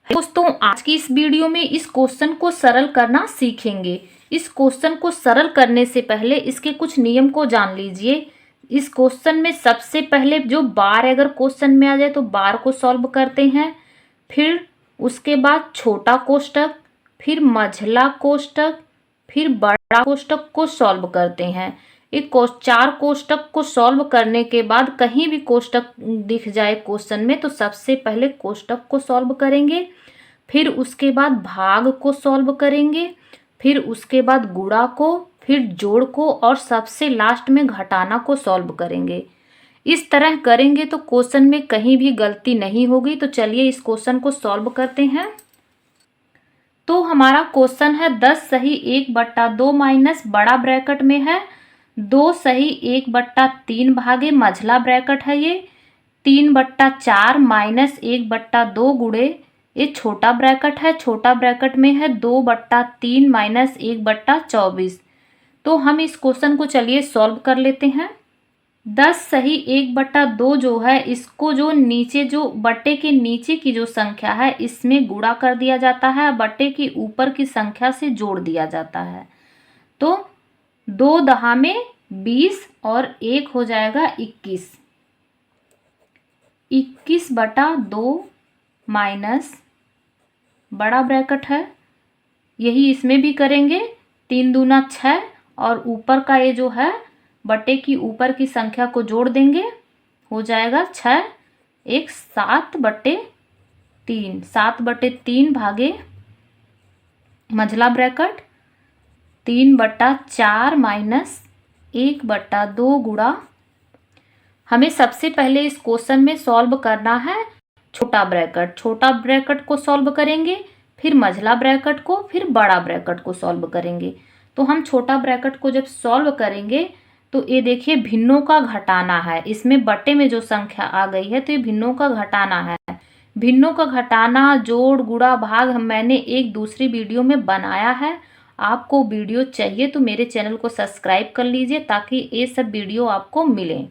दोस्तों, आज की इस वीडियो में इस क्वेश्चन को सरल करना सीखेंगे। इस क्वेश्चन को सरल करने से पहले इसके कुछ नियम को जान लीजिए। इस क्वेश्चन में सबसे पहले जो बार अगर क्वेश्चन में आ जाए तो बार को सॉल्व करते हैं, फिर उसके बाद छोटा कोष्टक, फिर मझला कोष्टक, फिर बड़ा कोष्टक को सॉल्व करते हैं। एक 4 कोष्टक को सॉल्व करने के बाद कहीं भी कोष्टक दिख जाए क्वेश्चन में तो सबसे पहले कोष्टक को सॉल्व करेंगे, फिर उसके बाद भाग को सॉल्व करेंगे, फिर उसके बाद गुणा को, फिर जोड़ को और सबसे लास्ट में घटाना को सॉल्व करेंगे। इस तरह करेंगे तो क्वेश्चन में कहीं भी गलती नहीं होगी। तो चलिए इस क्वेश्चन को सॉल्व करते हैं। तो हमारा क्वेश्चन है 10 सही 1/2 माइनस बड़ा ब्रैकेट में है 2 सही 1/3 भागे मझला ब्रैकेट है ये 3/4 माइनस 1/2 गुणे ये छोटा ब्रैकेट है, छोटा ब्रैकेट में है 2/3 माइनस 1/24। तो हम इस क्वेश्चन को चलिए सॉल्व कर लेते हैं। 10 सही 1/2 जो है इसको जो नीचे जो बट्टे के नीचे की जो संख्या है इसमें गुणा कर दिया जाता है, बट्टे के ऊपर की संख्या से जोड़ दिया जाता है। तो 2 दहा में 20 और 1 हो जाएगा 21। 21/2 माइनस बड़ा ब्रैकेट है, यही इसमें भी करेंगे 3 दूना 6 और ऊपर का ये जो है बटे की ऊपर की संख्या को जोड़ देंगे, हो जाएगा 6 1 7/3 7/3 भागे मझला ब्रैकेट 3/4 माइनस 1/2 गुणा। हमें सबसे पहले इस क्वेश्चन में सॉल्व करना है छोटा ब्रैकेट। छोटा ब्रैकेट को सॉल्व करेंगे, फिर मझला ब्रैकेट को, फिर बड़ा ब्रैकेट को सॉल्व करेंगे। तो हम छोटा ब्रैकेट को जब सॉल्व करेंगे तो ये देखिए भिन्नों का घटाना है, इसमें बटे में जो संख्या आ गई है तो ये भिन्नों का घटाना है। भिन्नों का घटाना, जोड़, गुणा, भाग मैंने एक दूसरी वीडियो में बनाया है। आपको वीडियो चाहिए तो मेरे चैनल को सब्सक्राइब कर लीजिए ताकि ये सब वीडियो आपको मिले।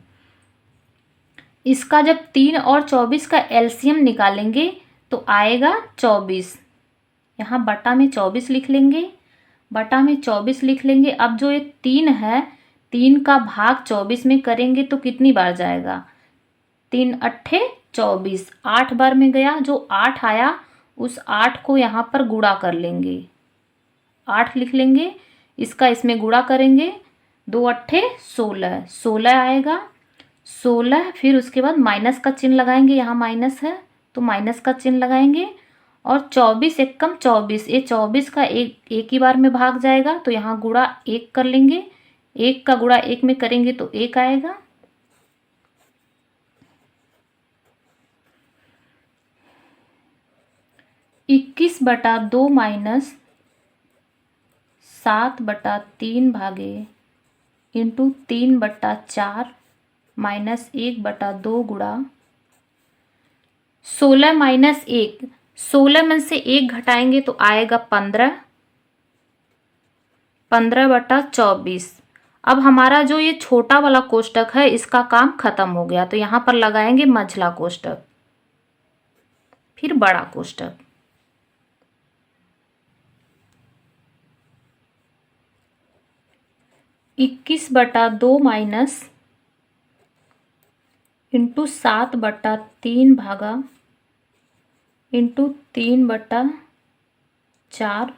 इसका जब 3 और 24 का एलसीएम निकालेंगे तो आएगा 24। यहाँ बटा में 24 लिख लेंगे, बटा में 24 लिख लेंगे। अब जो ये 3 है, 3 का भाग 24 में करेंगे तो कितनी बार जाएगा? 3 अट्ठे 24, 8 बार में गया। जो 8 आया उस 8 को यहाँ पर गुणा कर लेंगे, 8 लिख लेंगे। इसका इसमें गुणा करेंगे, 2 अट्ठे 16, 16 आएगा 16। फिर उसके बाद माइनस का चिन्ह लगाएंगे, यहाँ माइनस है तो माइनस का चिन्ह लगाएंगे। और 24 एकम 24, ये 24 का एक ही बार में भाग जाएगा तो यहाँ गुणा 1 कर लेंगे। 1 का गुणा 1 में करेंगे तो 1 आएगा। इक्कीस बटा 2 माइनस 7/3 भागे इंटू 3/4 माइनस 1/2 गुणा 16 माइनस 1, 16 में से 1 घटाएंगे तो आएगा 15, 15/24। अब हमारा जो ये छोटा वाला कोष्टक है इसका काम खत्म हो गया तो यहाँ पर लगाएंगे मझला कोष्टक, फिर बड़ा कोष्टक। इक्कीस बटा 2 माइनस इंटू 7/3 भागा इंटू 3/4।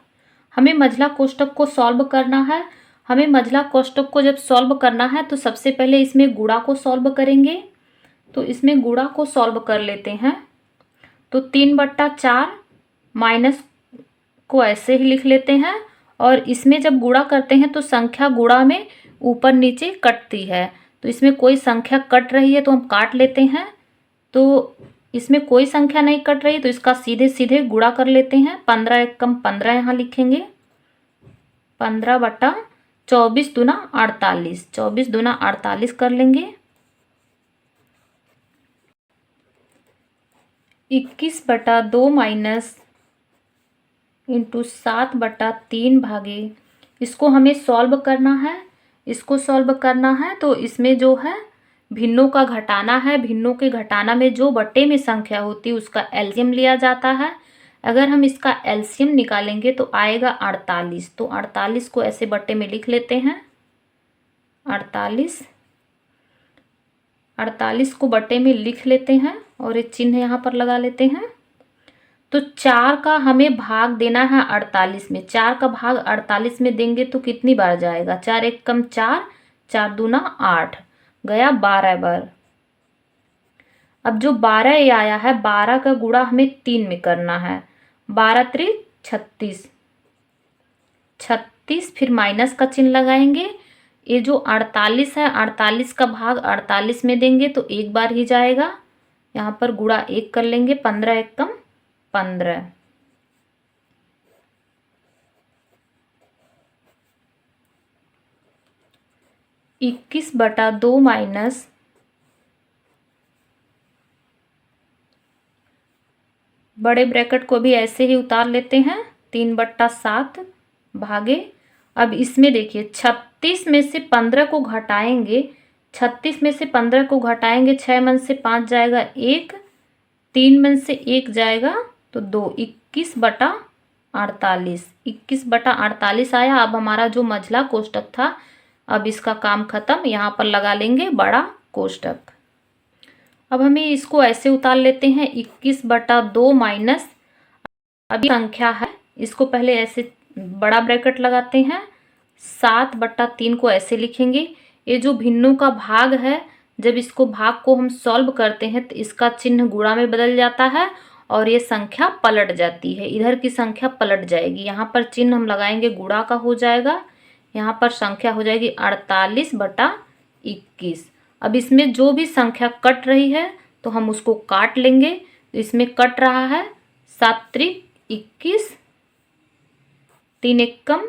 हमें मझला कोष्टक को सॉल्व करना है। हमें मझला कोष्टक को जब सॉल्व करना है तो सबसे पहले इसमें गुणा को सॉल्व करेंगे। तो इसमें गुणा को सॉल्व कर लेते हैं। तो 3/4 माइनस को ऐसे ही लिख लेते हैं और इसमें जब गुणा करते हैं तो संख्या गुणा में ऊपर नीचे कटती है। तो इसमें कोई संख्या कट रही है तो हम काट लेते हैं। तो इसमें कोई संख्या नहीं कट रही तो इसका सीधे सीधे गुणा कर लेते हैं। 15 एकम 15 यहाँ लिखेंगे, 15/24 दूना 48, 24 दूना 48 कर लेंगे। 21/2 माइनस इंटू 7/3 भागे, इसको हमें सॉल्व करना है। इसको सॉल्व करना है तो इसमें जो है भिन्नों का घटाना है। भिन्नों के घटाना में जो बट्टे में संख्या होती है उसका एलसीएम लिया जाता है। अगर हम इसका एलसीएम निकालेंगे तो आएगा 48। तो 48 को ऐसे बट्टे में लिख लेते हैं। 48 को बट्टे में लिख लेते हैं और एक चिन्ह यहाँ पर लगा लेते हैं। तो 4 का हमें भाग देना है 48 में। 4 का भाग 48 में देंगे तो कितनी बार जाएगा? 4 एक कम 4, 4 दूना 8, गया 12 बार। अब जो 12 ये आया है, 12 का गुणा हमें 3 में करना है। 12 त्रिक 36, 36 फिर माइनस का चिन्ह लगाएंगे। ये जो 48 है, 48 का भाग 48 में देंगे तो एक बार ही जाएगा। यहाँ पर गुणा 1 कर लेंगे। 15 एक कम 15, 21/2 माइनस बड़े ब्रैकेट को भी ऐसे ही उतार लेते हैं। 3/7 भागे। अब इसमें देखिए 36 में से 15 को घटाएंगे। 36 में से 15 को घटाएंगे, 6 मन से 5 जाएगा 1, 3 मन से 1 जाएगा तो 2, 21/48। 21/48 आया। अब हमारा जो मझला कोष्टक था, अब इसका काम खत्म। यहाँ पर लगा लेंगे बड़ा कोष्टक। अब हमें इसको ऐसे उतार लेते हैं। 21/2 माइनस, अभी संख्या है, इसको पहले ऐसे बड़ा ब्रैकेट लगाते हैं। 7/3 को ऐसे लिखेंगे। ये जो भिन्नों का भाग है, जब इसको भाग को हम सॉल्व करते हैं तो इसका चिन्ह गुणा में बदल जाता है और ये संख्या पलट जाती है। इधर की संख्या पलट जाएगी। यहाँ पर चिन्ह हम लगाएंगे गुणा का हो जाएगा। यहाँ पर संख्या हो जाएगी 48/21। अब इसमें जो भी संख्या कट रही है तो हम उसको काट लेंगे। तो इसमें कट रहा है 7 त्रिक 21, 3 एकम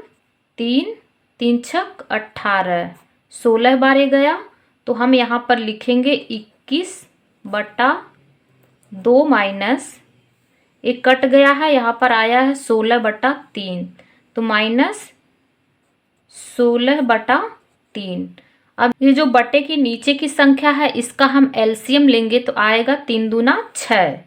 3, 3 छक 18, 16 बार ये गया। तो हम यहाँ पर लिखेंगे 21/2 माइनस, एक कट गया है, यहाँ पर आया है 16/3, तो माइनस 16/3। अब ये जो बटे की नीचे की संख्या है, इसका हम एलसीएम लेंगे तो आएगा 3 दूना 6।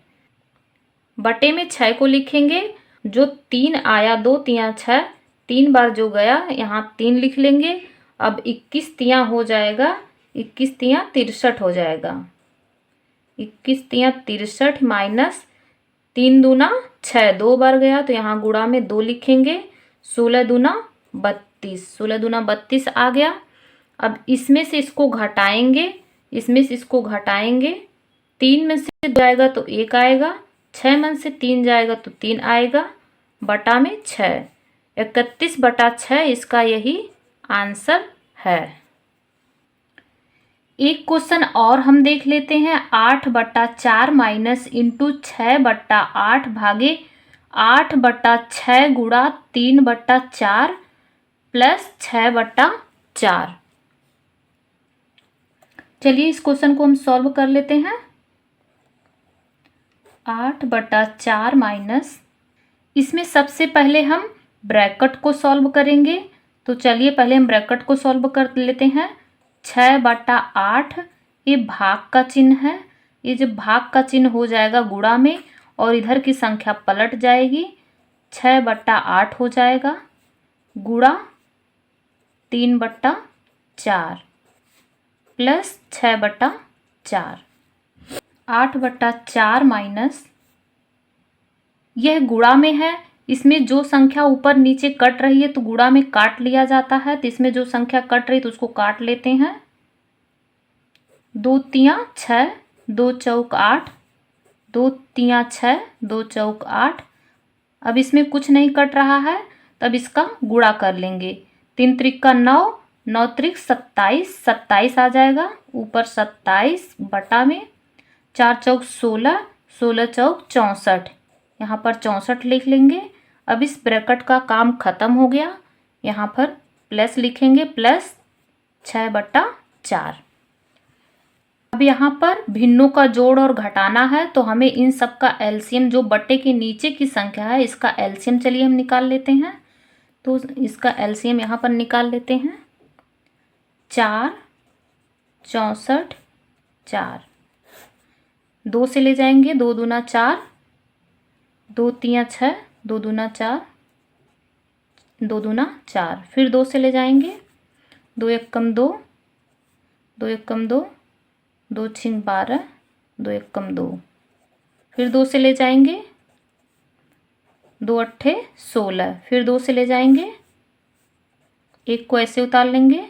बटे में 6 को लिखेंगे। जो 3 आया, 2 तिया 6, 3 बार जो गया यहाँ 3 लिख लेंगे। अब 21 तिया हो जाएगा, 21 तिया 63 हो जाएगा। 21 तिया 63 माइनस 3 दूना 6, 2 बार गया तो यहाँ गुणा में 2 लिखेंगे। 16 दूना 32, 16 दूना 32 आ गया। अब इसमें से इसको घटाएंगे, इसमें से इसको घटाएंगे। 3 में से जाएगा तो 1 आएगा, 6 में से 3 जाएगा तो 3 आएगा, बटा में 6, 31/6 इसका यही आंसर है। एक क्वेश्चन और हम देख लेते हैं। 8/4 माइनस इंटू 6/8 भागे 8/6 गुणा 3/4 प्लस 6/4। चलिए इस क्वेश्चन को हम सॉल्व कर लेते हैं। 8/4 माइनस, इसमें सबसे पहले हम ब्रैकेट को सॉल्व करेंगे। तो चलिए पहले हम ब्रैकेट को सॉल्व कर लेते हैं। 6/8 ये भाग का चिन्ह है। ये जब भाग का चिन्ह हो जाएगा गुणा में और इधर की संख्या पलट जाएगी, 6/8 हो जाएगा गुणा 3/4 प्लस 6/4। 8/4 माइनस, यह गुणा में है, इसमें जो संख्या ऊपर नीचे कट रही है तो गुणा में काट लिया जाता है। तो इसमें जो संख्या कट रही है तो उसको काट लेते हैं। 2 तिया 6, 2 चौक 8, 2 तिया 6, 2 चौक 8। अब इसमें कुछ नहीं कट रहा है, तब इसका गुणा कर लेंगे। 3 त्रिक 9, 9 त्रिक 27, 27 आ जाएगा। ऊपर 27 बटा में 4 चौक 16, 16 चौक 64, यहाँ पर 64 लिख लेंगे। अब इस ब्रैकेट का काम खत्म हो गया। यहाँ पर प्लस लिखेंगे, प्लस 6/4। अब यहाँ पर भिन्नों का जोड़ और घटाना है, तो हमें इन सब का एलसीएम, जो बट्टे के नीचे की संख्या है इसका एलसीएम चलिए हम निकाल लेते हैं। तो इसका एलसीएम यहाँ पर निकाल लेते हैं। 4, 64, 4, 2 से ले जाएंगे, 2 दूना 4, 2 तियां 6, 2 दूना 4, 2 दूना 4, फिर 2 से ले जाएंगे, 2 एकम 2, 2 एकम 2, 2 छिंग 12, 2 एकम 2, फिर 2 से ले जाएंगे, 2 अट्ठे 16, फिर 2 से ले जाएंगे, 1 को ऐसे उतार लेंगे,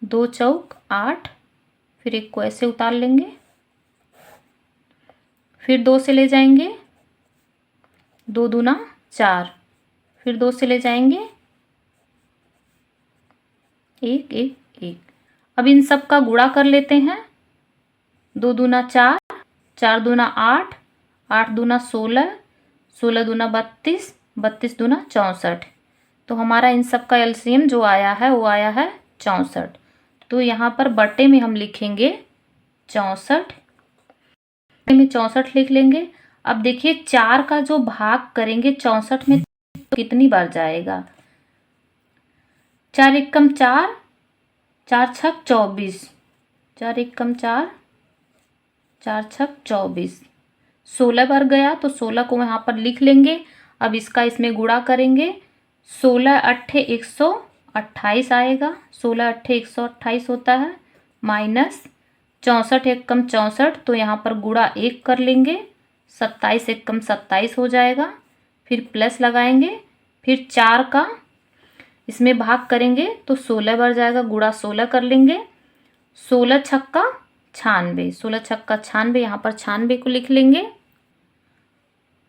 2 चौक 8, फिर 1 को ऐसे उतार लेंगे, फिर 2 से ले जाएंगे, 2 दूना 4, फिर 2 से ले जाएंगे, 1 1 1। अब इन सब का गुणा कर लेते हैं, 2 दूना 4, 4 दूना 8, 8 दूना 16, 16 दूना 32, 32 दूना 64। तो हमारा इन सब का एलसीएम जो आया है वो आया है 64। तो यहाँ पर बटे में हम लिखेंगे 64, में 64 लिख लेंगे। अब देखिए 4 का जो भाग करेंगे 64 में तो कितनी बार जाएगा, 4 एकम 4, 4 छक 24, 4 एकम 4, 4 छक 24, 16 बार गया तो 16 को यहाँ पर लिख लेंगे। अब इसका इसमें गुणा करेंगे, 16 अट्ठे 128 आएगा, 16 अट्ठे 128 होता है, माइनस 64 एकम 64, तो यहाँ पर गुणा 1 कर लेंगे, 27 एकम 27 हो जाएगा, फिर प्लस लगाएंगे, फिर 4 का इसमें भाग करेंगे तो 16 बार जाएगा, गुणा 16 कर लेंगे, 16 छक्का 96, 16 छक्का 96, यहाँ पर 96 को लिख लेंगे।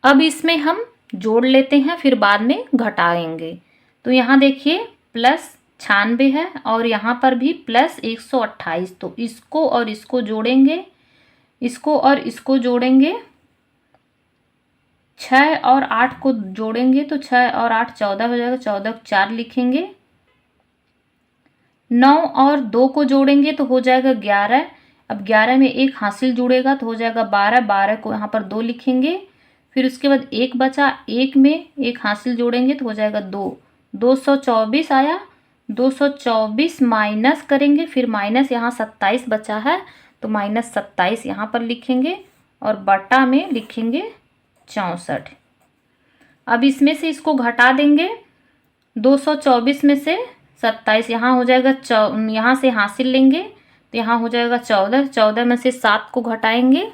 अब इसमें हम जोड़ लेते हैं, फिर बाद में घटाएंगे। तो यहाँ देखिए प्लस 96 है और यहाँ पर भी प्लस 128, तो इसको और इसको जोड़ेंगे, इसको और इसको जोड़ेंगे, 6 और 8 को जोड़ेंगे तो 6 और 8 14 हो जाएगा, 14 को 4 लिखेंगे, 9 और 2 को जोड़ेंगे तो हो जाएगा 11। अब 11 में एक हासिल जुड़ेगा तो हो जाएगा 12, 12 को यहाँ पर 2 लिखेंगे, फिर उसके बाद 1 बचा, 1 में एक हासिल जोड़ेंगे तो हो जाएगा 2, 224 आया, 224 माइनस करेंगे, फिर माइनस यहाँ 27 बचा है तो माइनस 27 यहाँ पर लिखेंगे और बटा में लिखेंगे 64। अब इसमें से इसको घटा देंगे, 224 में से 27 यहाँ हो जाएगा, यहाँ से हासिल लेंगे तो यहाँ हो जाएगा 14, 14 में से 7 को घटाएंगे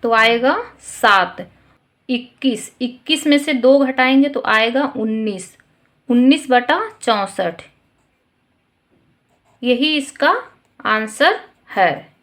तो आएगा 7, 21, 21 में से 2 घटाएंगे तो आएगा 19, 19 बटा 64। यही इसका आंसर है।